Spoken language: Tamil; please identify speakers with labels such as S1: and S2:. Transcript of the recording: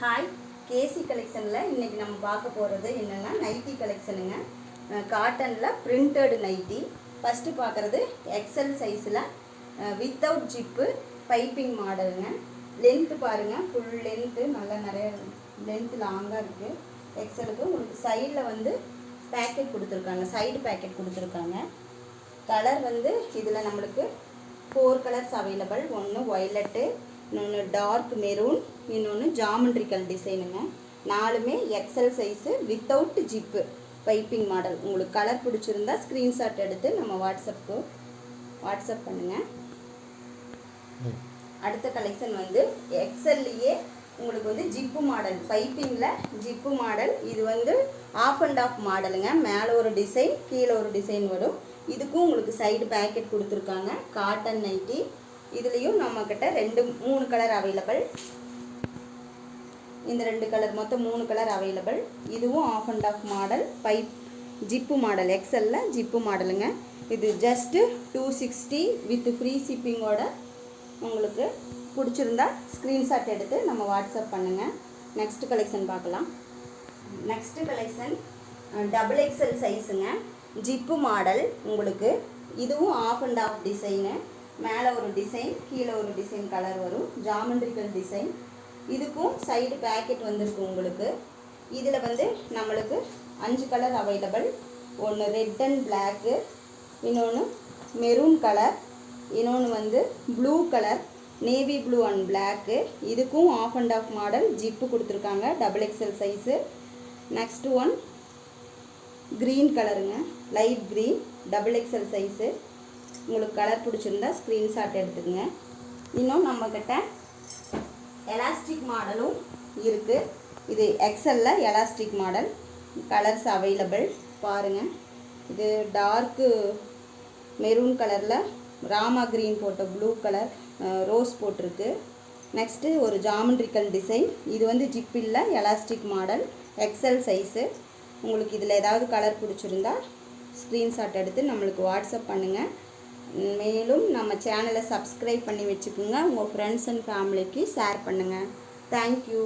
S1: ஹாய் கேசி கலெக்ஷனில் இன்றைக்கி நம்ம பார்க்க போகிறது என்னென்னா நைட்டி கலெக்ஷனுங்க. காட்டனில் பிரிண்டட் நைட்டி. ஃபஸ்ட்டு பார்க்குறது எக்ஸல் சைஸில் வித்தவுட் ஜிப்பு பைப்பிங் மாடலுங்க. லென்த்து பாருங்கள், ஃபுல் லென்த்து, நல்லா நிறைய லென்த்து லாங்காக இருக்குது. எக்ஸலுக்கு உங்களுக்கு சைடில் வந்து பேக்கெட் கொடுத்துருக்காங்க, சைடு பேக்கெட் கொடுத்துருக்காங்க. கலர் வந்து இதில் நம்மளுக்கு 4 கலர்ஸ் அவைலபிள். ஒன்று ஒய்லட்டு, இன்னொன்று டார்க் மெரூன், இன்னொன்று ஜாமெண்ட்ரிக்கல் டிசைனுங்க. 4மே XL size without zip piping model. உங்களுக்கு கலர் பிடிச்சிருந்தா ஸ்க்ரீன்ஷாட் எடுத்து நம்ம வாட்ஸ்அப் பண்ணுங்கள். அடுத்த கலெக்ஷன் வந்து எக்ஸல்லையே உங்களுக்கு வந்து ஜிப்பு மாடல், பைப்பிங்கில் ஜிப்பு மாடல். இது வந்து ஆஃப் அண்ட் ஆஃப் மாடலுங்க. மேலே ஒரு டிசைன், கீழே ஒரு டிசைன் வரும். இதுக்கும் உங்களுக்கு சைடு பேக்கெட் கொடுத்துருக்காங்க. Cotton nightie. இதுலேயும் நம்மக்கிட்ட 3 கலர் அவைலபிள். இந்த 2 கலர், மொத்தம் 3 கலர் அவைலபிள். இதுவும் half and half model, pipe zip model, எக்ஸலில் ஜிப்பு மாடலுங்க. இது ஜஸ்ட்டு 260 வித் ஃப்ரீ ஷிப்பிங்கோட. உங்களுக்கு பிடிச்சிருந்தா ஸ்க்ரீன்ஷாட் எடுத்து நம்ம வாட்ஸ்அப் பண்ணுங்கள். நெக்ஸ்ட் கலெக்ஷன் பார்க்கலாம். நெக்ஸ்ட்டு கலெக்ஷன் டபுள் எக்ஸல் சைஸுங்க, ஜிப்பு மாடல். உங்களுக்கு இதுவும் ஆஃப் அண்ட் ஆஃப் டிசைனு. மேலே ஒரு டிசைன், கீழே ஒரு டிசைன் கலர் வரும். Geometrical design. இதுக்கும் சைடு பேக்கெட் வந்திருக்கு உங்களுக்கு. இதில் வந்து நம்மளுக்கு 5 கலர் அவைலபிள். ஒன்று ரெட் அண்ட் பிளாக்கு, இன்னொன்று மெரூன் கலர், இன்னொன்று வந்து blue colour, navy blue and black. இதுக்கும் half and half model, zip கொடுத்துருக்காங்க, double XL size. Next one green கலருங்க, light green, double XL size. உங்களுக்கு கலர் பிடிச்சிருந்தா ஸ்க்ரீன்ஷாட் எடுத்துக்கங்க. இன்னும் நம்மக்கிட்ட எலாஸ்டிக் மாடலும் இருக்குது. இது எக்ஸலில் எலாஸ்டிக் மாடல். கலர்ஸ் அவைலபிள் பாருங்கள். இது டார்க்கு மெரூன் கலரில் ராமா க்ரீன் போட்ட ப்ளூ கலர் ரோஸ் போட்டிருக்கு. நெக்ஸ்ட்டு ஒரு ஜாமெண்ட்ரிக்கல் டிசைன். இது வந்து ஜிப் இல்லை, எலாஸ்டிக் மாடல், எக்ஸல் சைஸு. உங்களுக்கு இதில் ஏதாவது கலர் பிடிச்சிருந்தா ஸ்க்ரீன்ஷாட் எடுத்து நம்மளுக்கு வாட்ஸ்அப் பண்ணுங்கள். மேலும் நம்ம சேனலை சப்ஸ்கிரைப் பண்ணி வச்சுக்கோங்க. உங்கள் ஃப்ரெண்ட்ஸ் அண்ட் ஃபேமிலிக்கு ஷேர் பண்ணுங்கள். தேங்க்யூ.